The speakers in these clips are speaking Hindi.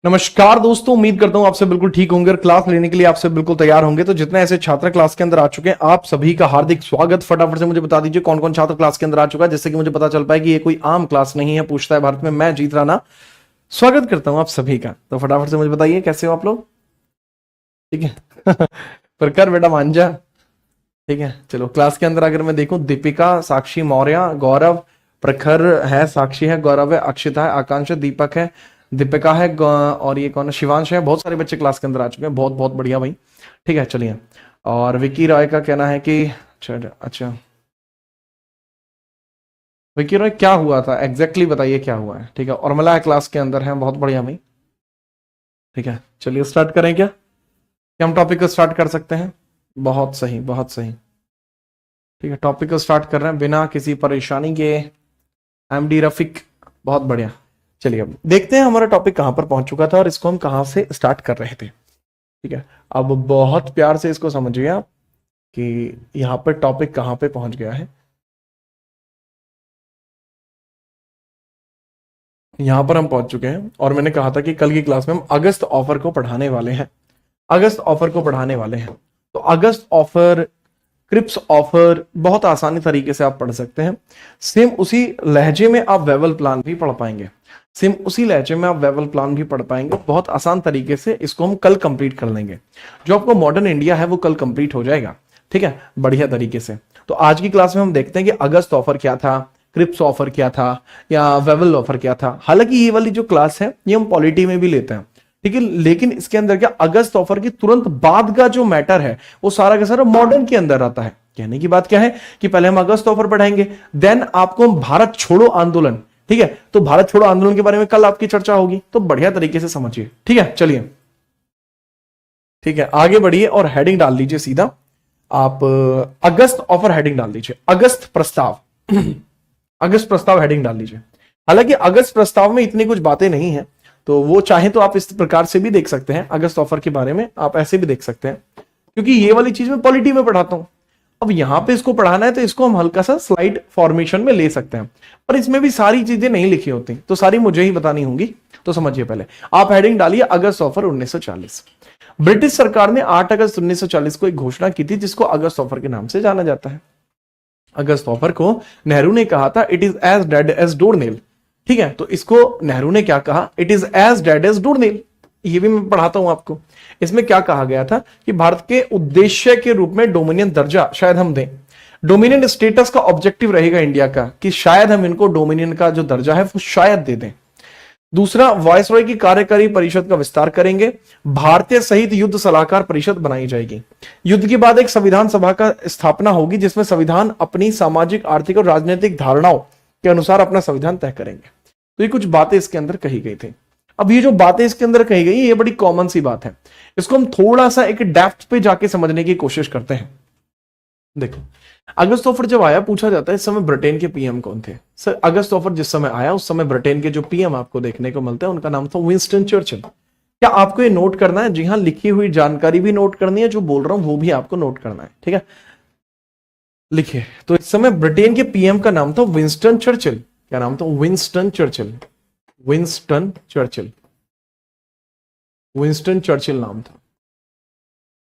नमस्कार दोस्तों, उम्मीद करता हूं आपसे बिल्कुल ठीक होंगे और क्लास लेने के लिए आपसे बिल्कुल तैयार होंगे। तो जितने ऐसे छात्र क्लास के अंदर आ चुके हैं, आप सभी का हार्दिक स्वागत। फटाफट से मुझे बता दीजिए कौन कौन छात्र क्लास के अंदर आ चुका है, जिससे कि मुझे पता चल पाए कि ये कोई आम क्लास नहीं है। पूछता है भारत में, मैं जीत राणा स्वागत करता हूं आप सभी का। तो फटाफट से मुझे बताइए कैसे हो आप लोग। ठीक है प्रखर बेटा मांझा। ठीक है, चलो क्लास के अंदर अगर मैं देखूं, दीपिका, साक्षी मौर्य, गौरव, प्रखर है, साक्षी है, गौरव है, अक्षिता है, आकांक्ष है, दीपक है, दीपिका है, और ये कौन है, शिवांश है। बहुत सारे बच्चे क्लास के अंदर आ चुके हैं, बहुत बहुत बढ़िया भाई। ठीक है, चलिए। और विक्की रॉय का कहना है कि अच्छा अच्छा, विक्की रॉय क्या हुआ था एग्जैक्टली बताइए क्या हुआ है। ठीक है, और मला क्लास के अंदर है, बहुत बढ़िया भाई। ठीक है, चलिए स्टार्ट करें क्या हम टॉपिक को स्टार्ट कर सकते हैं। बहुत सही, बहुत सही। ठीक है, टॉपिक को स्टार्ट कर रहे हैं बिना किसी परेशानी के। एमडी रफिक, बहुत बढ़िया। चलिए अब देखते हैं हमारा टॉपिक कहां पर पहुंच चुका था और इसको हम कहां से स्टार्ट कर रहे थे। ठीक है, अब बहुत प्यार से इसको समझिए आप कि यहां पर टॉपिक कहां पे पहुंच गया है। यहां पर हम पहुंच चुके हैं और मैंने कहा था कि कल की क्लास में हम अगस्त ऑफर को पढ़ाने वाले हैं। अगस्त ऑफर को पढ़ाने वाले हैं, तो अगस्त ऑफर, क्रिप्स ऑफर बहुत आसानी तरीके से आप पढ़ सकते हैं। सेम उसी लहजे में आप वेवल प्लान भी पढ़ पाएंगे। सेम उसी लहजे में आप वेवल प्लान भी पढ़ पाएंगे बहुत आसान तरीके से। इसको हम कल कंप्लीट कर लेंगे। जो आपको मॉडर्न इंडिया है वो कल कंप्लीट हो जाएगा। ठीक है, बढ़िया तरीके से। तो आज की क्लास में हम देखते हैं कि अगस्त ऑफर क्या था, क्रिप्स ऑफर क्या था, या वेवल ऑफर क्या था। हालांकि ये वाली जो क्लास है ये हम पॉलिटी में भी लेते हैं। ठीक है, लेकिन इसके अंदर क्या, अगस्त ऑफर की तुरंत बाद का जो मैटर है वो सारा का सारा मॉडर्न के अंदर आता है। कहने की बात क्या है कि पहले हम अगस्त ऑफर पढ़ाएंगे, देन आपको हम भारत छोड़ो आंदोलन। ठीक है, तो भारत छोड़ो आंदोलन के बारे में कल आपकी चर्चा होगी, तो बढ़िया तरीके से समझिए। ठीक है, चलिए। ठीक है, आगे बढ़िए और हेडिंग डाल दीजिए सीधा आप। अगस्त ऑफर हेडिंग डाल दीजिए, अगस्त प्रस्ताव अगस्त प्रस्ताव हेडिंग डाल दीजिए। हालांकि अगस्त प्रस्ताव में इतनी कुछ बातें नहीं है, तो वो चाहे तो आप इस प्रकार से भी देख सकते हैं। अगस्त ऑफर के बारे में आप ऐसे भी देख सकते हैं, क्योंकि ये वाली चीज मैं पॉलिटी में पढ़ाता हूं। अब यहां पे इसको पढ़ाना है तो इसको हम हल्का सा स्लाइड फॉर्मेशन में ले सकते हैं, पर इसमें भी सारी चीजें नहीं लिखी होती, तो सारी मुझे ही बतानी होंगी। तो समझिए, पहले आप हेडिंग डालिए अगस्त ऑफर 1940। ब्रिटिश सरकार ने 8 अगस्त 1940 को एक घोषणा की थी जिसको अगस्त ऑफर के नाम से जाना जाता है। अगस्त ऑफर को नेहरू ने कहा था it is as dead as doornail. ठीक है, तो इसको नेहरू ने क्या कहा, it is as dead as doornail. ये भी मैं पढ़ाता हूं आपको। इसमें क्या कहा गया था कि भारत के उद्देश्य के रूप में डोमिनियन दर्जा शायद हम दें। डोमिनियन स्टेटस का ऑब्जेक्टिव रहेगा इंडिया का कि शायद हम इनको डोमिनियन का जो दर्जा है वो शायद दे दें। दूसरा, वायसरॉय की कार्यकारी परिषद का विस्तार करेंगे। भारतीय सहित युद्ध सलाहकार परिषद बनाई जाएगी। युद्ध के बाद एक संविधान सभा का स्थापना होगी जिसमें संविधान अपनी सामाजिक, आर्थिक और राजनीतिक धारणाओं के अनुसार अपना संविधान तय करेंगे। तो ये कुछ बातें इसके अंदर कही गई थी। अब ये जो बातें इसके अंदर कही गई ये बड़ी कॉमन सी बात है। इसको हम थोड़ा सा एक डेप्थ पे जाके समझने की कोशिश करते हैं। देखो, अगस्त ऑफर जब आया, पूछा जाता है इस समय ब्रिटेन के पीएम कौन थे। सर, अगस्त ऑफर जिस समय आया उस समय ब्रिटेन के जो पीएम आपको देखने को मिलते हैं उनका नाम था विंस्टन चर्चिल। क्या आपको ये नोट करना है? जी हाँ, लिखी हुई जानकारी भी नोट करनी है, जो बोल रहा हूं वो भी आपको नोट करना है। ठीक है, लिखिए। तो इस समय ब्रिटेन के पीएम का नाम था विंस्टन चर्चिल। क्या नाम था? Winston Churchill. Winston Churchill, Winston Churchill नाम था।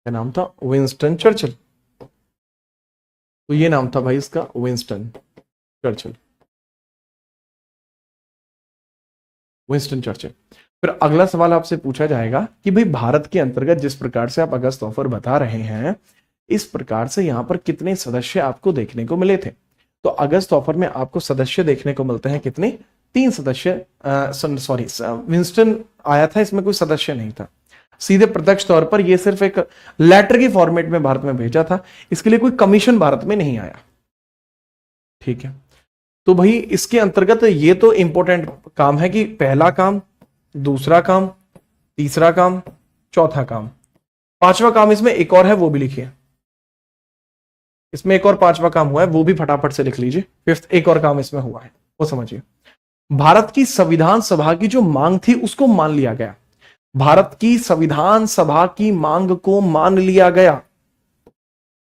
क्या नाम था? Winston Churchill. तो ये नाम था भाई इसका, विंस्टन चर्चिल। Winston Churchill. फिर अगला सवाल आपसे पूछा जाएगा कि भाई भारत के अंतर्गत जिस प्रकार से आप अगस्त ऑफर बता रहे हैं, इस प्रकार से यहां पर कितने सदस्य आपको देखने को मिले थे। तो अगस्त ऑफर में आपको सदस्य देखने को मिलते हैं कितने? 3 सदस्य। सॉरी, विंस्टन आया था, इसमें कोई सदस्य नहीं था। सीधे प्रत्यक्ष तौर पर यह सिर्फ एक लेटर के फॉर्मेट में भारत में भेजा था। इसके लिए कोई कमीशन भारत में नहीं आया। ठीक है, तो भाई इसके अंतर्गत ये तो इंपॉर्टेंट काम है कि पहला काम, दूसरा काम, तीसरा काम, चौथा काम, पांचवा काम इसमें एक और है, वो भी लिखिए। इसमें एक और पांचवा काम हुआ है, वो भी फटाफट से लिख लीजिए। फिफ्थ एक और काम इसमें हुआ है, वो समझिए। भारत की संविधान सभा की जो मांग थी उसको मान लिया गया। भारत की संविधान सभा की मांग को मान लिया गया।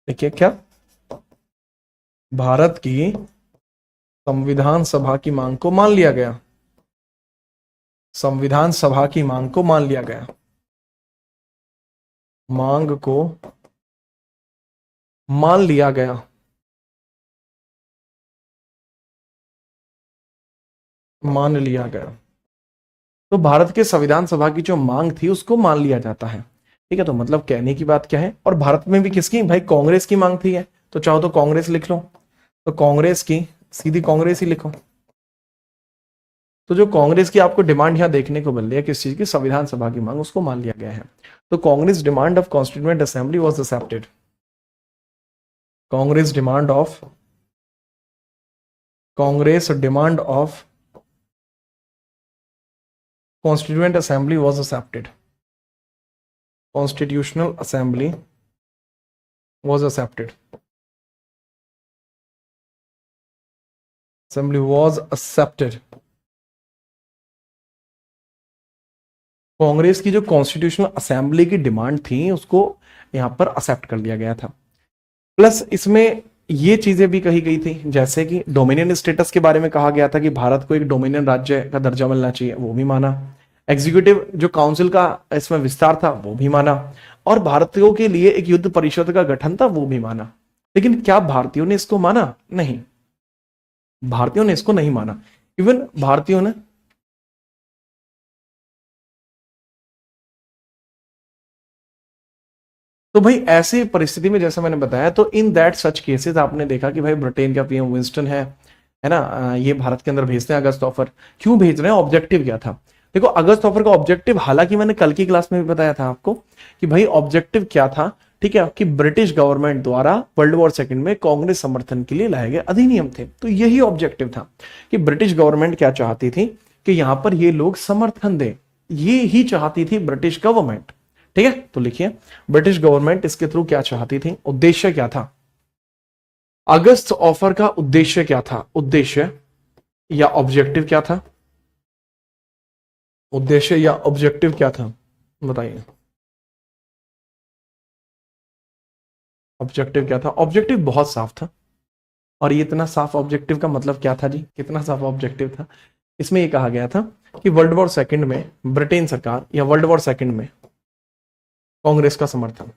देखिए, क्या भारत की संविधान सभा की मांग को मान लिया गया। संविधान सभा की मांग को मान लिया गया, मांग को मान लिया गया। मान लिया गया। तो भारत के संविधान सभा की जो मांग थी उसको मान लिया जाता है। ठीक है, तो मतलब कहने की बात क्या है, और भारत में भी किसकी, भाई कांग्रेस की मांग थी है, तो चाहो तो कांग्रेस लिख लो, तो कांग्रेस की सीधी कांग्रेस ही लिखो। तो जो कांग्रेस की आपको डिमांड यहां देखने को मिल रही है किस चीज की, संविधान सभा की मांग, उसको मान लिया गया है। तो Congress demand of constituent assembly was accepted. Congress demand of Congress demand of constituent assembly was accepted. Constitutional assembly was accepted. Assembly was accepted. Congress की जो कॉन्स्टिट्यूशनल असेंबली की डिमांड थी उसको यहां पर एक्सेप्ट कर लिया गया था। प्लस इसमें ये चीजें भी कही गई थी, जैसे कि डोमिनियन स्टेटस के बारे में कहा गया था कि भारत को एक डोमिनियन राज्य का दर्जा मिलना चाहिए, वो भी माना। एग्जीक्यूटिव जो काउंसिल का इसमें विस्तार था वो भी माना, और भारतीयों के लिए एक युद्ध परिषद का गठन था वो भी माना। लेकिन क्या भारतीयों ने इसको माना? नहीं, भारतीयों ने इसको नहीं माना। इवन भारतीयों ने तो भाई ऐसी परिस्थिति में जैसा मैंने बताया, तो इन दैट सच केसेस आपने देखा कि भाई ब्रिटेन का पीएम विंस्टन है ना, ये भारत के अंदर भेजते हैं अगस्त ऑफर। क्यों भेज रहे हैं, ऑब्जेक्टिव क्या था? देखो अगस्त ऑफर का ऑब्जेक्टिव, हालांकि मैंने कल की क्लास में भी बताया था आपको कि भाई ऑब्जेक्टिव क्या था, ठीक है, कि ब्रिटिश गवर्नमेंट द्वारा वर्ल्ड वॉर सेकंड में कांग्रेस समर्थन के लिए लाए गए अधिनियम थे। तो यही ऑब्जेक्टिव था कि ब्रिटिश गवर्नमेंट क्या चाहती थी कि यहां पर ये लोग समर्थन दें, ये ही चाहती थी ब्रिटिश गवर्नमेंट। ठीक है, तो लिखिए ब्रिटिश गवर्नमेंट इसके थ्रू क्या चाहती थी, उद्देश्य क्या था, अगस्त ऑफर का उद्देश्य क्या था, उद्देश्य या ऑब्जेक्टिव क्या था, उद्देश्य या ऑब्जेक्टिव क्या था, बताइए। ऑब्जेक्टिव क्या था? ऑब्जेक्टिव बहुत साफ था। और ये इतना साफ ऑब्जेक्टिव का मतलब क्या था जी, कितना साफ ऑब्जेक्टिव था? इसमें ये कहा गया था कि वर्ल्ड वॉर सेकंड में ब्रिटेन सरकार या वर्ल्ड वॉर सेकंड में कांग्रेस का समर्थन,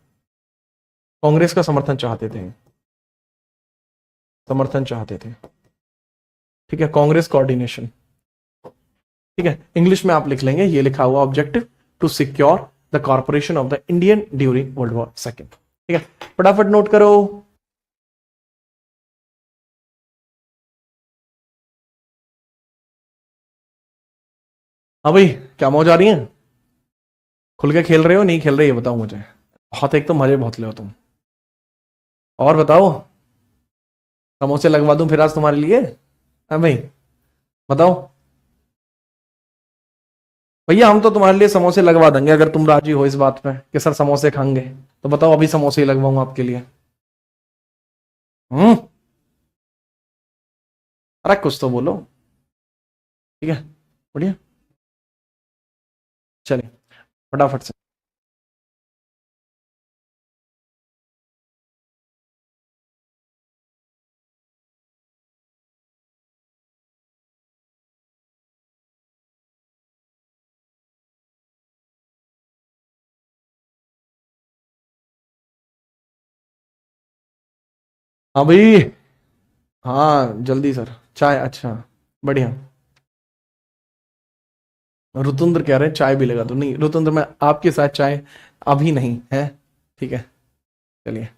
कांग्रेस का समर्थन चाहते थे, समर्थन चाहते थे। ठीक है, कांग्रेस कोऑर्डिनेशन। ठीक है, इंग्लिश में आप लिख लेंगे, ये लिखा हुआ objective, to secure the corporation of the Indian during world war second. ठीक है, फटाफट नोट करो। हाँ भाई, क्या मौज आ रही है? खुल के खेल रहे हो नहीं खेल रहे, ये बताओ मुझे। बहुत, एक तो मजे बहुत ले हो तुम। और बताओ, समोसे लगवा दूं फिर आज तुम्हारे लिए? हाँ भाई, बताओ। भैया हम तो तुम्हारे लिए समोसे लगवा देंगे अगर तुम राजी हो इस बात पे कि सर समोसे खाएंगे, तो बताओ अभी समोसे ही लगवाऊं आपके लिए। हम्म, अरे कुछ तो बोलो। ठीक है, बढ़िया, चलिए फटाफट से। हाँ भाई, हाँ जल्दी सर, चाय, अच्छा, बढ़िया। रुतुंद्र कह रहे हैं चाय भी लगा दो, नहीं रुतुंद्र मैं आपके साथ चाय अभी नहीं है। ठीक है, चलिए।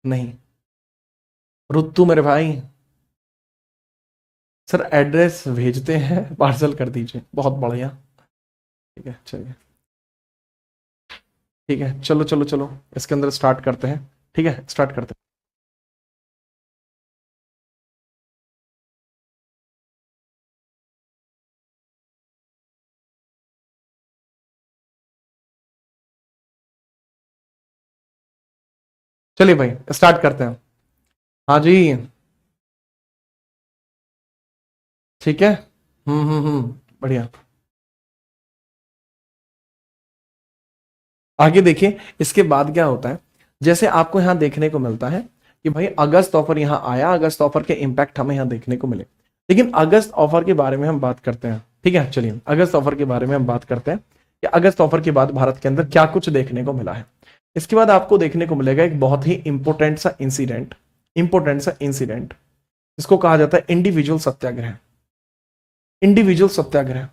नहीं, रुतु मेरे भाई, सर एड्रेस भेजते हैं, पार्सल कर दीजिए, बहुत बढ़िया। ठीक है, चलिए, ठीक है, चलो चलो चलो, इसके अंदर स्टार्ट करते हैं। ठीक है, स्टार्ट करते हैं। चलिए भाई, स्टार्ट करते हैं। हाँ जी, ठीक है, बढ़िया। आगे देखिए, इसके बाद क्या होता है, जैसे आपको यहां देखने को मिलता है कि भाई अगस्त ऑफर यहां आया, अगस्त ऑफर के इंपैक्ट हमें यहां देखने को मिले। लेकिन अगस्त ऑफर के बारे में हम बात करते हैं। ठीक है, चलिए अगस्त ऑफर के बारे में हम बात करते हैं कि अगस्त ऑफर के बाद भारत के अंदर क्या कुछ देखने को मिला है। इसके बाद आपको देखने को मिलेगा एक बहुत ही इंपॉर्टेंट सा इंसिडेंट इसको कहा जाता है इंडिविजुअल सत्याग्रह। इंडिविजुअल सत्याग्रह।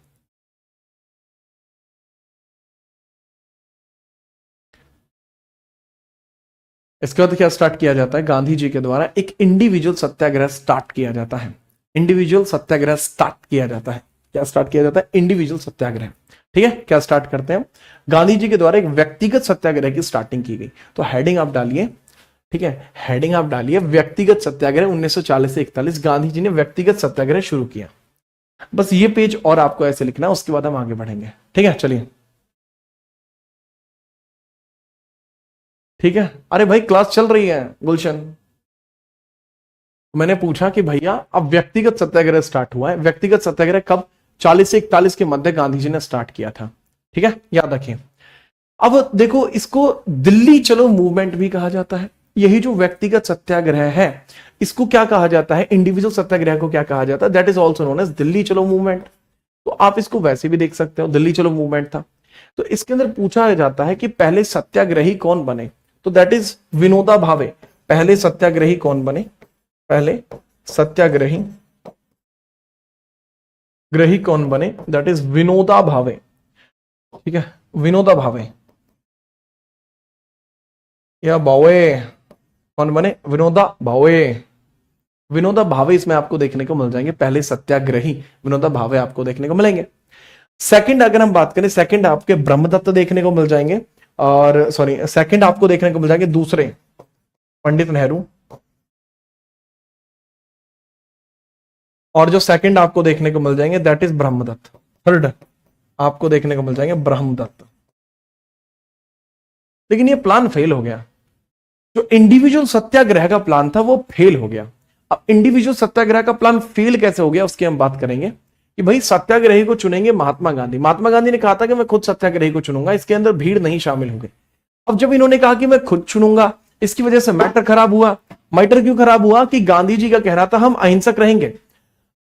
इसके बाद क्या स्टार्ट किया जाता है, गांधी जी के द्वारा एक इंडिविजुअल सत्याग्रह स्टार्ट किया जाता है। इंडिविजुअल सत्याग्रह स्टार्ट किया जाता है। क्या स्टार्ट किया जाता है? इंडिविजुअल सत्याग्रह। ठीक है, क्या स्टार्ट करते हैं? गांधी जी के द्वारा एक व्यक्तिगत सत्याग्रह की स्टार्टिंग की गई। तो हेडिंग आप डालिए, ठीक है, हेडिंग आप डालिए व्यक्तिगत सत्याग्रह 1940 से 41 गांधी जी ने व्यक्तिगत सत्याग्रह शुरू किया। बस ये पेज और आपको ऐसे लिखना है, उसके बाद हम आगे बढ़ेंगे। ठीक है, चलिए। ठीक है, अरे भाई क्लास चल रही है गुलशन। मैंने पूछा कि भैया अब व्यक्तिगत सत्याग्रह स्टार्ट हुआ है, व्यक्तिगत सत्याग्रह कब? 40 से 41 के मध्य गांधी जी ने स्टार्ट किया था। ठीक है, याद रखिए। अब देखो, इसको दिल्ली चलो मूवमेंट भी कहा जाता है। यही जो व्यक्तिगत सत्याग्रह है, इसको क्या कहा जाता है? इंडिविजुअल सत्याग्रह को क्या कहा जाता है? That is also known as Delhi Chalo movement. तो आप इसको वैसे भी देख सकते हो, दिल्ली चलो मूवमेंट था। तो इसके अंदर पूछा जाता है कि पहले सत्याग्रही कौन बने? तो दैट इज विनोबा भावे। पहले सत्याग्रही कौन बने? पहले सत्याग्रही ग्रही कौन बने? That is Vinoba Bhave. ठीक है, विनोबा भावे या भावे। कौन बने? विनोबा भावे। विनोबा भावे इसमें आपको देखने को मिल जाएंगे, पहले सत्याग्रही विनोबा भावे आपको देखने को मिलेंगे। सेकंड अगर हम बात करें, सेकंड आपके ब्रह्मदत्त देखने को मिल जाएंगे। और सॉरी, सेकंड आपको देखने को मिल जाएंगे दूसरे पंडित नेहरू। और जो सेकंड आपको देखने को मिल जाएंगे दैट इज ब्रह्मदत्त। थर्ड आपको देखने को मिल जाएंगे ब्रह्मदत्त। लेकिन ये प्लान फेल हो गया। जो इंडिविजुअल सत्याग्रह का प्लान था वो फेल हो गया। अब इंडिविजुअल सत्याग्रह का प्लान फेल कैसे हो गया उसकी हम बात करेंगे कि भाई सत्याग्रही को चुनेंगे महात्मा गांधी। महात्मा गांधी ने कहा था कि मैं खुद सत्याग्रही को चुनूंगा, इसके अंदर भीड़ नहीं शामिल होगी। अब जब इन्होंने कहा कि मैं खुद चुनूंगा, इसकी वजह से मैटर खराब हुआ। मैटर क्यों खराब हुआ? कि गांधी जी का कहना था हम अहिंसक रहेंगे।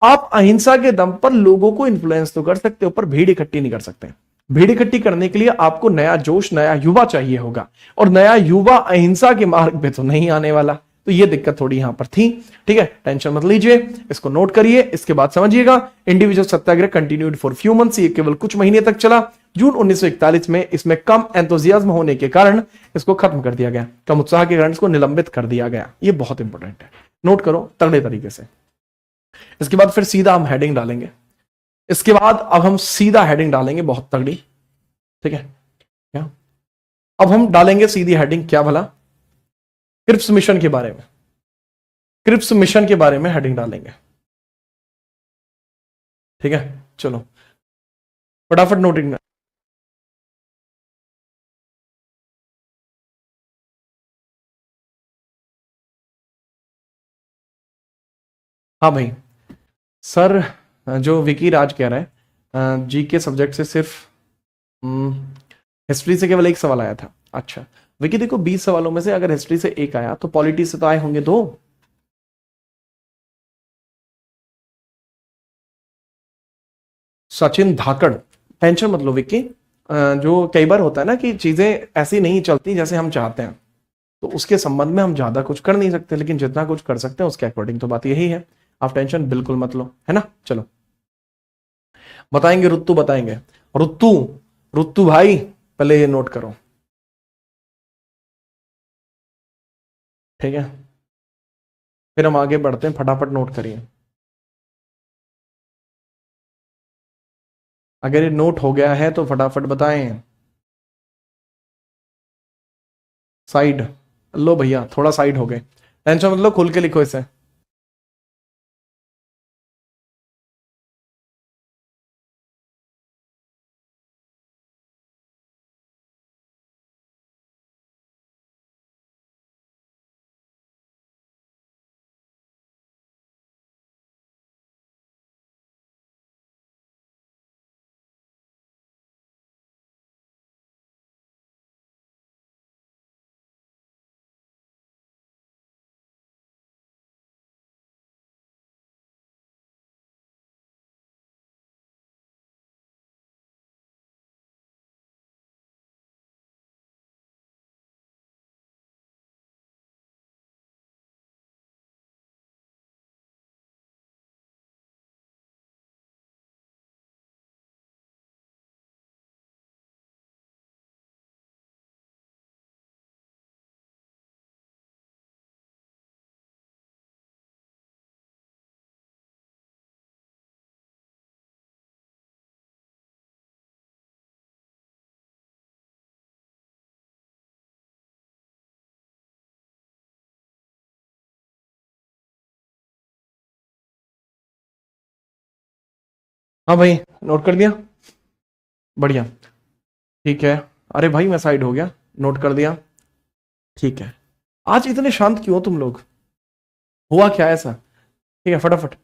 आप अहिंसा के दम पर लोगों को इन्फ्लुएंस तो कर सकते हो, पर भीड़ इकट्ठी नहीं कर सकते। भीड़ इकट्ठी करने के लिए आपको नया जोश, नया युवा चाहिए होगा, और नया युवा अहिंसा के मार्ग पे तो नहीं आने वाला। तो ये दिक्कत थोड़ी यहां पर थी। ठीक है, टेंशन मत लीजिए, इसको नोट करिए, इसके बाद समझिएगा। Individual Satyagraha continued for few months, ये केवल कुछ महीने तक चला। जून 1941 में इसमें कम एंथुजियाज्म होने के कारण इसको खत्म कर दिया गया, कम उत्साह के कारण इसको निलंबित कर दिया गया। ये बहुत इंपॉर्टेंट है, नोट करो तगड़े तरीके से। इसके बाद फिर सीधा हम हेडिंग डालेंगे। इसके बाद अब हम सीधा हेडिंग डालेंगे बहुत तगड़ी। ठीक है, क्या? अब हम डालेंगे सीधी हेडिंग, क्या भला? क्रिप्स मिशन के बारे में। क्रिप्स मिशन के बारे में हेडिंग डालेंगे। ठीक है, चलो फटाफट नोटिंग। हाँ भाई, सर जो विकी राज कह रहा है जी के सब्जेक्ट से सिर्फ हिस्ट्री से केवल एक सवाल आया था। अच्छा विकी, देखो 20 सवालों में से अगर हिस्ट्री से एक आया तो पॉलिटी से तो आए होंगे दो। सचिन धाकड़, टेंशन मत लो विक्की। जो कई बार होता है ना कि चीजें ऐसी नहीं चलती जैसे हम चाहते हैं, तो उसके संबंध में हम ज्यादा कुछ कर नहीं सकते, लेकिन जितना कुछ कर सकते हैं उसके अकॉर्डिंग तो बात यही है। आप टेंशन बिल्कुल मत लो, है ना। चलो बताएंगे, रुत्तु बताएंगे। रुत्तु, रुत्तु भाई पहले ये नोट करो। ठीक है, फिर हम आगे बढ़ते हैं, फटाफट नोट करिए। अगर ये नोट हो गया है तो फटाफट बताएं। साइड लो भैया, थोड़ा साइड हो गए, टेंशन मत लो, खुल के लिखो इसे। हाँ भाई, नोट कर दिया, बढ़िया, ठीक है। अरे भाई मैं साइड हो गया, नोट कर दिया, ठीक है। आज इतने शांत क्यों हो तुम लोग, हुआ क्या ऐसा? ठीक है, फटाफट।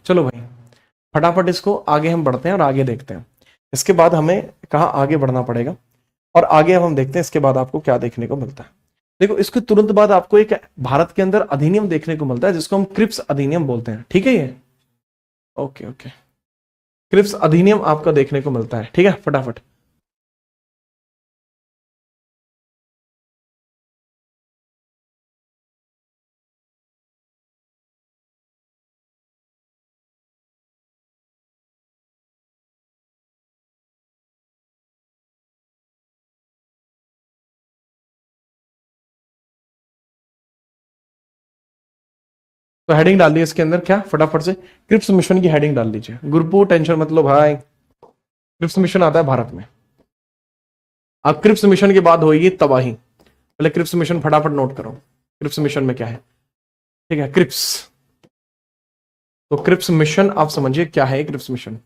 चलो भाई, फटाफट इसको आगे हम बढ़ते हैं और आगे देखते हैं। इसके बाद हमें कहाँ आगे बढ़ना पड़ेगा, और आगे अब हम देखते हैं इसके बाद आपको क्या देखने को मिलता है। देखो, इसके तुरंत बाद आपको एक भारत के अंदर अधिनियम देखने को मिलता है जिसको हम क्रिप्स अधिनियम बोलते हैं, ठीक है ये, ओके ओके। क्रिप्स अधिनियम आपका देखने को मिलता है, ठीक है, फटाफट। तो हेडिंग डाल दी इसके अंदर, क्या फटाफट से क्रिप्स मिशन की हेडिंग डाल दीजिए। गुरपू टेंशन मत लो भाई, क्रिप्स मिशन आता है भारत में। अब क्रिप्स मिशन के बाद होगी तबाही, पहले क्रिप्स मिशन फटाफट नोट करो, क्रिप्स मिशन में क्या है, ठीक है, क्रिप्स। तो क्रिप्स मिशन आप समझिए क्या है क्रिप्स मिशन,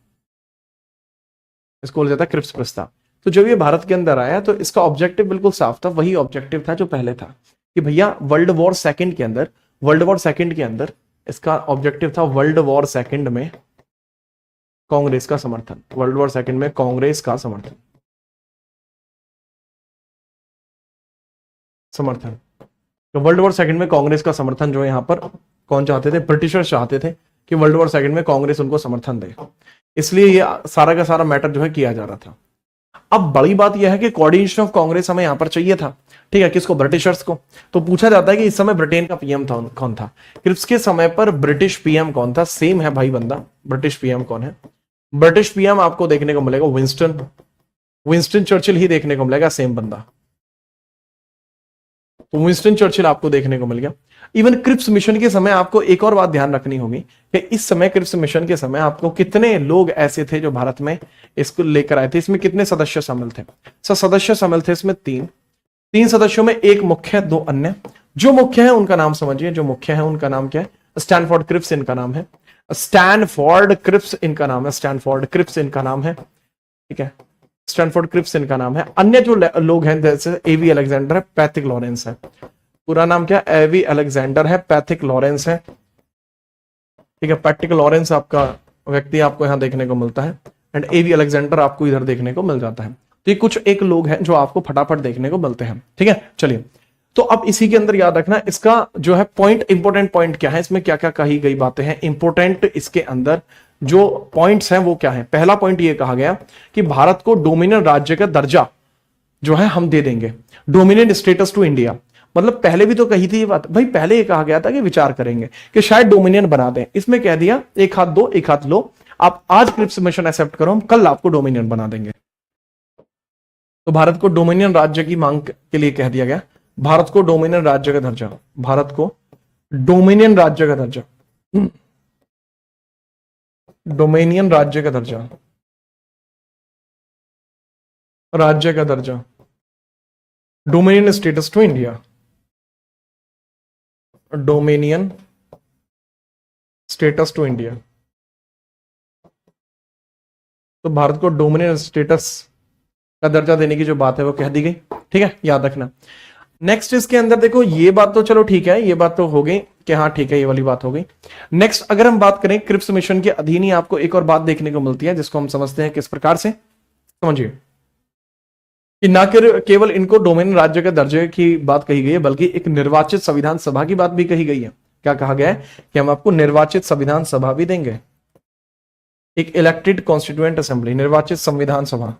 इसको बोला जाता है क्रिप्स प्रस्ताव। तो जब ये भारत के अंदर आया तो इसका ऑब्जेक्टिव बिल्कुल साफ था, वही ऑब्जेक्टिव था जो पहले था, कि भैया वर्ल्ड वॉर सेकंड के अंदर, वर्ल्ड वॉर सेकंड के अंदर इसका ऑब्जेक्टिव था वर्ल्ड वॉर सेकंड में कांग्रेस का समर्थन, वर्ल्ड वॉर सेकंड में कांग्रेस का समर्थन, समर्थन। तो वर्ल्ड वॉर सेकंड में कांग्रेस का समर्थन जो है यहां पर कौन चाहते थे, ब्रिटिशर्स चाहते थे कि वर्ल्ड वॉर सेकंड में कांग्रेस उनको समर्थन दे, इसलिए ये सारा का सारा मैटर जो है किया जा रहा था। अब बड़ी बात यह है कि कोऑर्डिनेशन ऑफ कांग्रेस हमें यहां पर चाहिए था, ठीक है, किसको, ब्रिटिशर्स को। तो पूछा जाता है कि इस समय ब्रिटेन का पीएम था कौन था, क्रिप्स के समय पर ब्रिटिश पीएम कौन था, सेम है भाई बंदा, ब्रिटिश पीएम कौन है, ब्रिटिश पीएम आपको देखने को मिलेगा विंस्टन, विंस्टन चर्चिल ही देखने को मिलेगा, सेम बंदा। तो विंस्टन चर्चिल आपको देखने को मिल गया। इवन क्रिप्स मिशन के समय आपको एक और बात ध्यान रखनी होगी कि इस समय क्रिप्स मिशन के समय आपको कितने लोग ऐसे थे जो भारत में इसको लेकर आए थे, इसमें कितने सदस्य शामिल थे, सदस्य शामिल थे इसमें तीन सदस्यों में एक मुख्य, दो अन्य। जो मुख्य है उनका नाम समझिए, जो मुख्य है उनका नाम क्या है, स्टैनफोर्ड क्रिप्स इनका नाम है, स्टैनफोर्ड क्रिप्स इनका नाम है, स्टैनफोर्ड क्रिप्स इनका नाम है, ठीक है, स्टैनफोर्ड क्रिप्स इनका नाम है। अन्य जो लोग हैं जैसे एवी अलेक्जेंडर है, पैथिक लॉरेंस है, पूरा नाम क्या, एवी अलेक्जेंडर है, पैथिक लॉरेंस है, ठीक है, पैथिक लॉरेंस आपका व्यक्ति आपको यहां देखने को मिलता है, एंड एवी अलेक्जेंडर आपको इधर देखने को मिल जाता है। तो ये कुछ एक लोग हैं जो आपको फटाफट देखने को मिलते हैं, ठीक है, चलिए। तो अब इसी के अंदर याद रखना इसका जो है पॉइंट, इंपोर्टेंट पॉइंट क्या है, इसमें क्या क्या कही गई बातें हैं इंपोर्टेंट, इसके अंदर जो पॉइंट्स हैं वो क्या है। पहला पॉइंट ये कहा गया कि भारत को डोमिनियन राज्य का दर्जा जो है हम दे देंगे, डोमिनियन स्टेटस टू इंडिया। मतलब पहले भी तो कही थी ये बात भाई, पहले ये कहा गया था कि विचार करेंगे कि शायद डोमिनियन बना दें, इसमें कह दिया एक हाथ दो एक हाथ लो, आप आज क्रिप्स मिशन एक्सेप्ट करो, हम कल आपको डोमिनियन बना देंगे। तो भारत को डोमिनियन राज्य की मांग के लिए कह दिया गया, भारत को डोमिनियन राज्य का दर्जा, भारत को डोमिनियन राज्य का दर्जा, डोमिनियन राज्य का दर्जा, राज्य का दर्जा, dominion status to India, dominion status to India. तो भारत को डोमिनियन स्टेटस का दर्जा देने की जो बात है वो कह दी गई, ठीक है, याद रखना। नेक्स्ट इसके अंदर देखो, ये बात तो चलो ठीक है, ये बात तो हो गई कि हाँ ठीक है, ये वाली बात हो गई। नेक्स्ट अगर हम बात करें क्रिप्स मिशन के अधीन ही आपको एक और बात देखने को मिलती है जिसको हम समझते हैं किस प्रकार से, समझिए कि ना केवल इनको डोमिनियन राज्य के दर्जे की बात कही गई है बल्कि एक निर्वाचित संविधान सभा की बात भी कही गई है। क्या कहा गया है कि हम आपको निर्वाचित संविधान सभा भी देंगे, एक इलेक्टेड कॉन्स्टिट्यूएंट असेंबली, निर्वाचित संविधान सभा।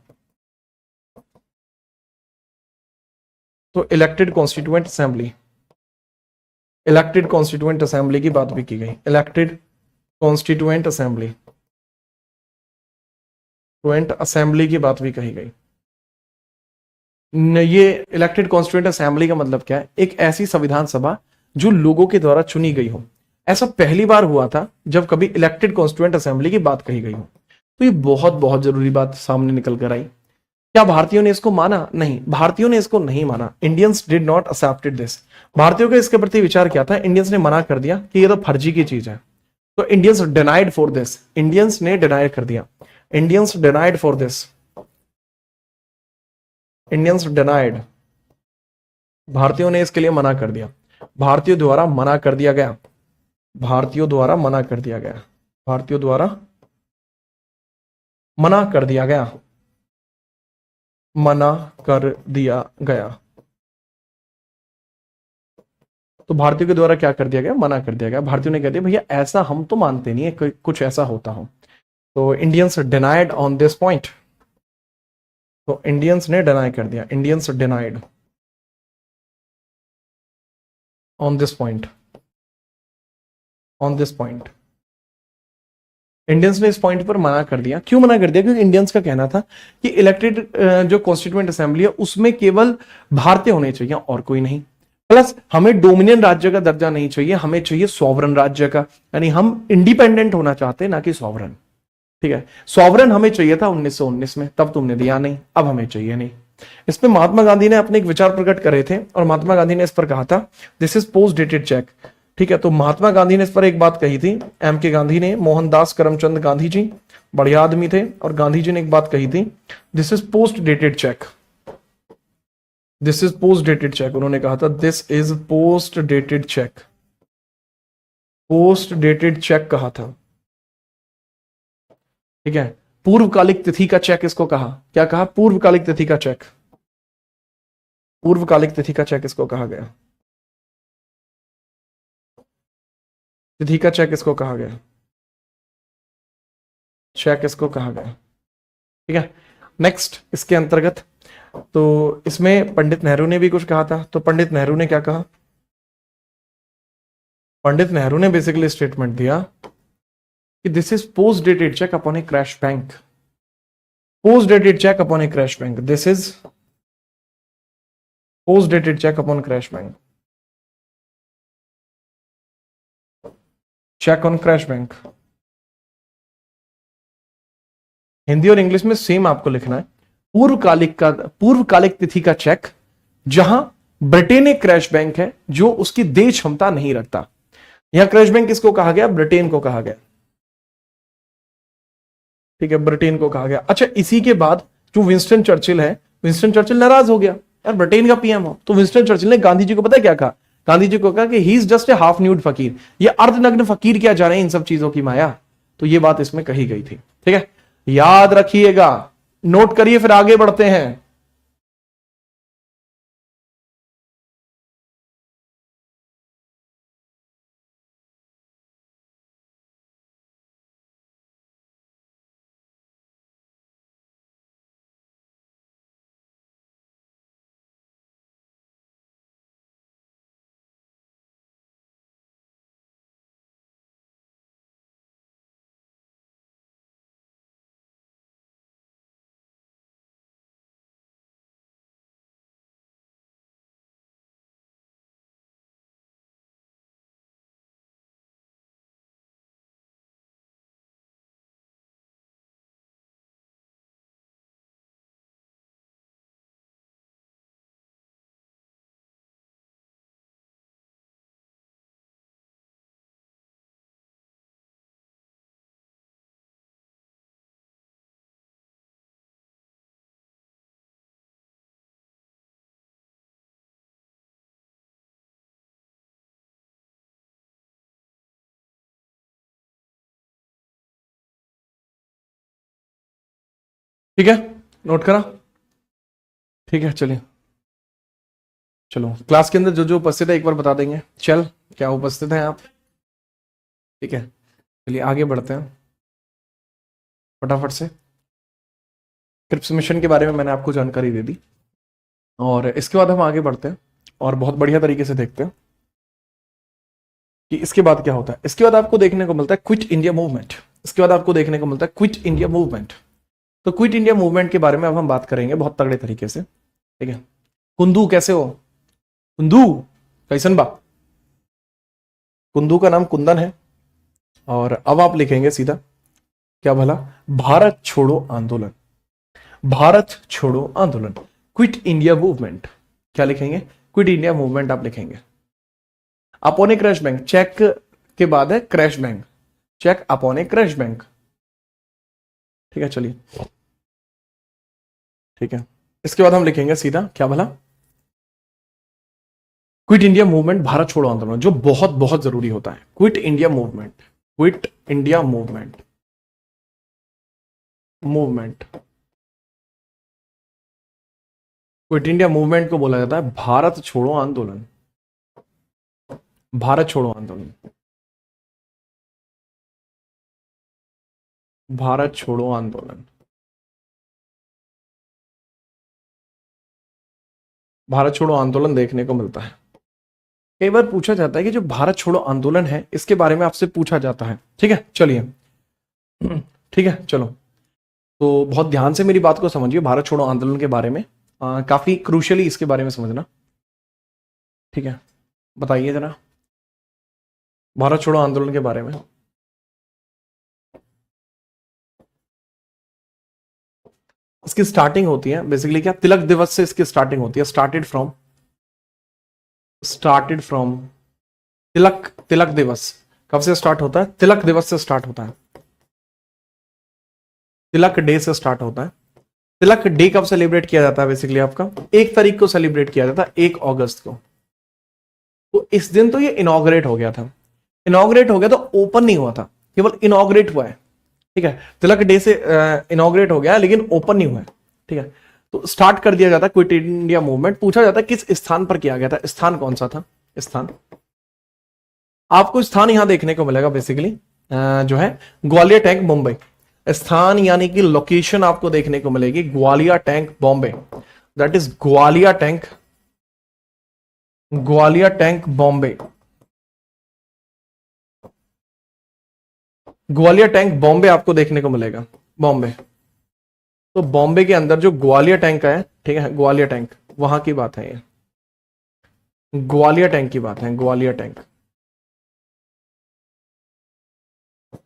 तो elected constituent assembly, elected constituent assembly की बात भी की गई, इलेक्टेड कॉन्स्टिट्यूएंट असेंबली, असेंबली की बात भी कही गई। ये इलेक्टेड कॉन्स्टिट्यूएंट असेंबली का मतलब क्या है, एक ऐसी संविधान सभा जो लोगों के द्वारा चुनी गई हो। ऐसा पहली बार हुआ था जब कभी इलेक्टेड कॉन्स्टिट्यूएंट असेंबली की बात कही गई हो। तो ये बहुत बहुत जरूरी बात सामने निकल कर आई। क्या भारतीयों ने इसको माना? नहीं, भारतीयों ने इसको नहीं माना। Indians did not accepted this. भारतीयों का इसके प्रति विचार क्या था? इंडियंस ने मना कर दिया कि ये तो फर्जी की चीज है, तो Indians denied for this, Indians ने डिनाइड कर दिया, Indians denied for this, Indians denied, भारतीयों ने इसके लिए मना कर दिया, भारतीयों द्वारा मना कर दिया गया, भारतीयों द्वारा मना कर दिया गया, भारतीयों द्वारा मना कर दिया गया, मना कर दिया गया। तो भारतीयों के द्वारा क्या कर दिया गया? मना कर दिया गया। भारतीयों ने कह दिया भैया ऐसा हम तो मानते नहीं है कि कुछ ऐसा होता हो। तो Indians denied on this point, तो इंडियंस ने डिनाई कर दिया, Indians denied on this point, on this point, Indians ने इस पॉइंट पर मना कर दिया। क्यों मना कर दिया? क्योंकि इंडियंस का कहना था कि इलेक्टेड जो कॉन्स्टिट्यूएंट असेंबली है उसमें केवल भारतीय होने चाहिए और कोई नहीं, प्लस हमें डोमिनियन राज्य का दर्जा नहीं चाहिए, हमें चाहिए सॉवरन राज्य का, यानी हम इंडिपेंडेंट होना चाहते हैं ना कि सॉवरन। ठीक है, सॉवरन हमें चाहिए था 1919 में, तब तुमने दिया नहीं, अब हमें चाहिए नहीं। इस पे महात्मा गांधी ने अपने एक विचार प्रकट करे थे और महात्मा गांधी ने इस पर कहा था this is post dated check. ठीक है, तो महात्मा गांधी ने इस पर एक बात कही थी, एम के गांधी ने, मोहनदास करमचंद गांधी जी बढ़िया आदमी थे, और गांधी जी ने एक बात कही थी this is post dated check, this is post dated check. उन्होंने कहा था this is post dated check, post dated check कहा था। ठीक है, पूर्वकालिक तिथि का चेक इसको कहा, क्या कहा? पूर्वकालिक तिथि का चेक, पूर्वकालिक तिथि का चेक इसको कहा गया, तिथि का चेक इसको कहा गया, चेक इसको कहा गया। ठीक है, नेक्स्ट इसके अंतर्गत, तो इसमें पंडित नेहरू ने भी कुछ कहा था। तो पंडित नेहरू ने क्या कहा? पंडित नेहरू ने बेसिकली स्टेटमेंट दिया कि this is post dated cheque upon a crash bank, post dated cheque upon a crash bank, this is post dated cheque upon crash bank, cheque on crash bank. Hindi और इंग्लिश में सेम आपको लिखना है, पूर्वकालिक तिथि का चेक जहां ब्रिटेन एक क्रैश बैंक है जो उसकी देय क्षमता नहीं रखता। यहां क्रैश बैंक किसको कहा गया? ब्रिटेन को कहा गया। ठीक है, ब्रिटेन को कहा गया। अच्छा, इसी के बाद जो विंस्टन चर्चिल है, विंस्टन चर्चिल नाराज हो गया, यार ब्रिटेन का पीएम हो। तो विंस्टन चर्चिल ने गांधी जी को पता है क्या कहा? गांधी जी को कहा कि he is just a half nude फकीर, ये अर्धनग्न फकीर क्या जाने इन सब चीजों की माया। तो ये बात इसमें कही गई थी। ठीक है, याद रखिएगा, नोट करिए, फिर आगे बढ़ते हैं। ठीक है, नोट करा? ठीक है, चलिए, चलो क्लास के अंदर जो जो उपस्थित है एक बार बता देंगे। चल, क्या उपस्थित हैं आप? ठीक है, चलिए आगे बढ़ते हैं फटाफट से। क्रिप्स मिशन के बारे में मैंने आपको जानकारी दे दी, और इसके बाद हम आगे बढ़ते हैं और बहुत बढ़िया तरीके से देखते हैं कि इसके बाद क्या होता है। इसके बाद आपको देखने को मिलता है क्विट इंडिया मूवमेंट, इसके बाद आपको देखने को मिलता है क्विट इंडिया मूवमेंट। तो क्विट इंडिया मूवमेंट के बारे में अब हम बात करेंगे बहुत तगड़े तरीके से। ठीक है, कुंदू कैसे हो? कुंदू कैसन बा? कुंदू का नाम कुंदन है, और अब आप लिखेंगे सीधा क्या भला? भारत छोड़ो आंदोलन, भारत छोड़ो आंदोलन, क्विट इंडिया मूवमेंट। क्या लिखेंगे? क्विट इंडिया मूवमेंट आप लिखेंगे। Upon a crash bank, cheque के बाद है crash bank, cheque upon a crash bank. ठीक है, चलिए ठीक है। इसके बाद हम लिखेंगे सीधा क्या भला, क्विट इंडिया मूवमेंट, भारत छोड़ो आंदोलन, जो बहुत बहुत जरूरी होता है। Quit India movement, quit India movement, movement, quit India movement को बोला जाता है भारत छोड़ो आंदोलन, भारत छोड़ो आंदोलन, भारत छोड़ो आंदोलन, भारत छोड़ो आंदोलन देखने को मिलता है। कई बार पूछा जाता है कि जो भारत छोड़ो आंदोलन है इसके बारे में आपसे पूछा जाता है। ठीक है, चलिए ठीक है, चलो तो बहुत ध्यान से मेरी बात को समझिए, भारत छोड़ो आंदोलन के बारे में काफी क्रूशियली इसके बारे में समझना। ठीक है, बताइए जरा भारत छोड़ो आंदोलन के बारे में। इसकी स्टार्टिंग होती है बेसिकली क्या, तिलक दिवस से इसकी स्टार्टिंग होती है, स्टार्टेड फ्रॉम तिलक, तिलक दिवस कब से स्टार्ट होता है, तिलक दिवस से स्टार्ट होता है, तिलक डे से स्टार्ट होता है। तिलक डे कब सेलिब्रेट किया जाता है, बेसिकली आपका 1 तारीख को सेलिब्रेट किया जाता है, 1 अगस्त को। तो इस दिन तो ये इनॉग्रेट हो गया था, इनॉग्रेट हो गया तो ओपन नहीं हुआ था, केवल इनॉग्रेट हुआ है। ठीक है, तिलक डे से इनॉग्रेट हो गया लेकिन ओपन नहीं हुआ है। ठीक है, तो स्टार्ट कर दिया जाता है क्विट इंडिया मूवमेंट। पूछा जाता है किस स्थान पर किया गया था, स्थान कौन सा था, स्थान आपको स्थान यहां देखने को मिलेगा बेसिकली जो है ग्वालियर टैंक मुंबई, स्थान यानी कि लोकेशन आपको देखने को मिलेगी Gwalior tank Bombay, that is Gwalior tank, Gwalior tank Bombay, Gwalior tank Bombay आपको देखने को मिलेगा, बॉम्बे। तो बॉम्बे के अंदर जो ग्वालियर टैंक है, ठीक है, ग्वालियर टैंक वहां की बात है, ये ग्वालियर टैंक की बात है, ग्वालियर टैंक,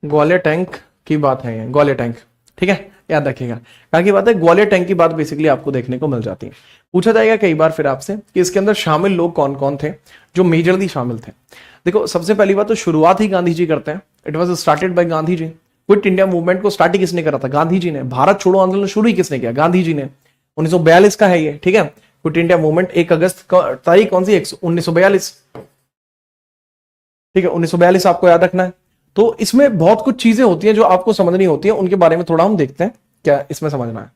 ग्वालियर टैंक की बात है ये, ग्वालियर टैंक। ठीक है, याद रखिएगा कहाँ की बात है, ग्वालियर टैंक की बात बेसिकली आपको देखने को मिल जाती है। पूछा जाएगा कई बार फिर आपसे कि इसके अंदर शामिल लोग कौन कौन थे, जो मेजरली शामिल थे। देखो सबसे पहली बात तो शुरुआत ही गांधी जी करते हैं, it was started by Gandhi ji. Quit India movement को स्टार्ट ही किसने करा था, गांधी जी ने। भारत छोड़ो आंदोलन शुरू ही किसने किया, गांधी जी ने, 1942 का है ये। ठीक है, क्विट इंडिया मूवमेंट 1 अगस्त तारीख कौन सी, 1942। ठीक है, 1942 आपको याद रखना है। तो इसमें बहुत कुछ चीजें होती हैं जो आपको समझनी होती है, उनके बारे में थोड़ा हम देखते हैं क्या इसमें समझना है।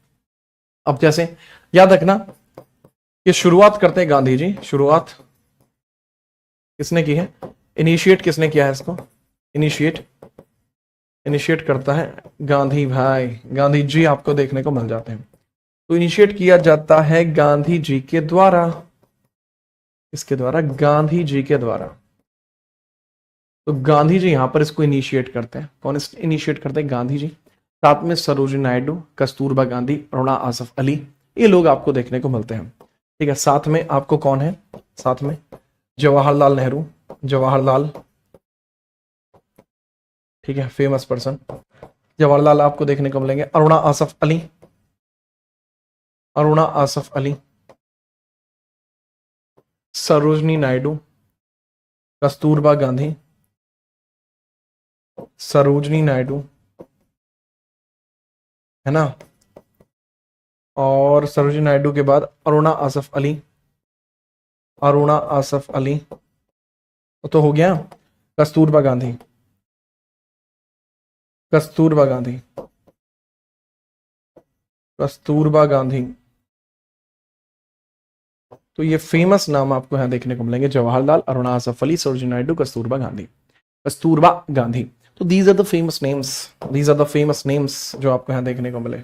अब जैसे याद रखना कि शुरुआत करते हैं गांधी जी, शुरुआत किसने की है, इनिशिएट किसने किया है इसको, इनिशिएट करता है गांधी भाई, गांधी जी आपको देखने को मिल जाते हैं। तो इनिशिएट किया जाता है गांधी जी के द्वारा, इसके द्वारा, गांधी जी के द्वारा। तो गांधी जी यहां पर इसको इनिशिएट करते हैं, कौन इनिशिएट करते हैं, गांधी जी। साथ में सरोजिनी नायडू, कस्तूरबा गांधी, अरुणा आसफ अली, ये लोग आपको देखने को मिलते हैं। ठीक है, साथ में आपको कौन है, साथ में जवाहरलाल नेहरू, जवाहरलाल, ठीक है, फेमस पर्सन जवाहरलाल आपको देखने को मिलेंगे। अरुणा आसफ अली, अरुणा आसफ अली, सरोजनी नायडू, कस्तूरबा गांधी, सरोजनी नायडू, है ना, और सरोजनी नायडू के बाद अरुणा आसफ अली, अरुणा आसफ अली तो हो गया। कस्तूरबा गांधी, कस्तूरबा गांधी, कस्तूरबा गांधी, तो ये फेमस नाम आपको यहां देखने को मिलेंगे, जवाहरलाल, अरुणा आसफ अली, सरोजिनी नायडू, कस्तूरबा गांधी, कस्तूरबा गांधी। तो these are the famous names, these are the famous names जो आपको यहां देखने को मिले।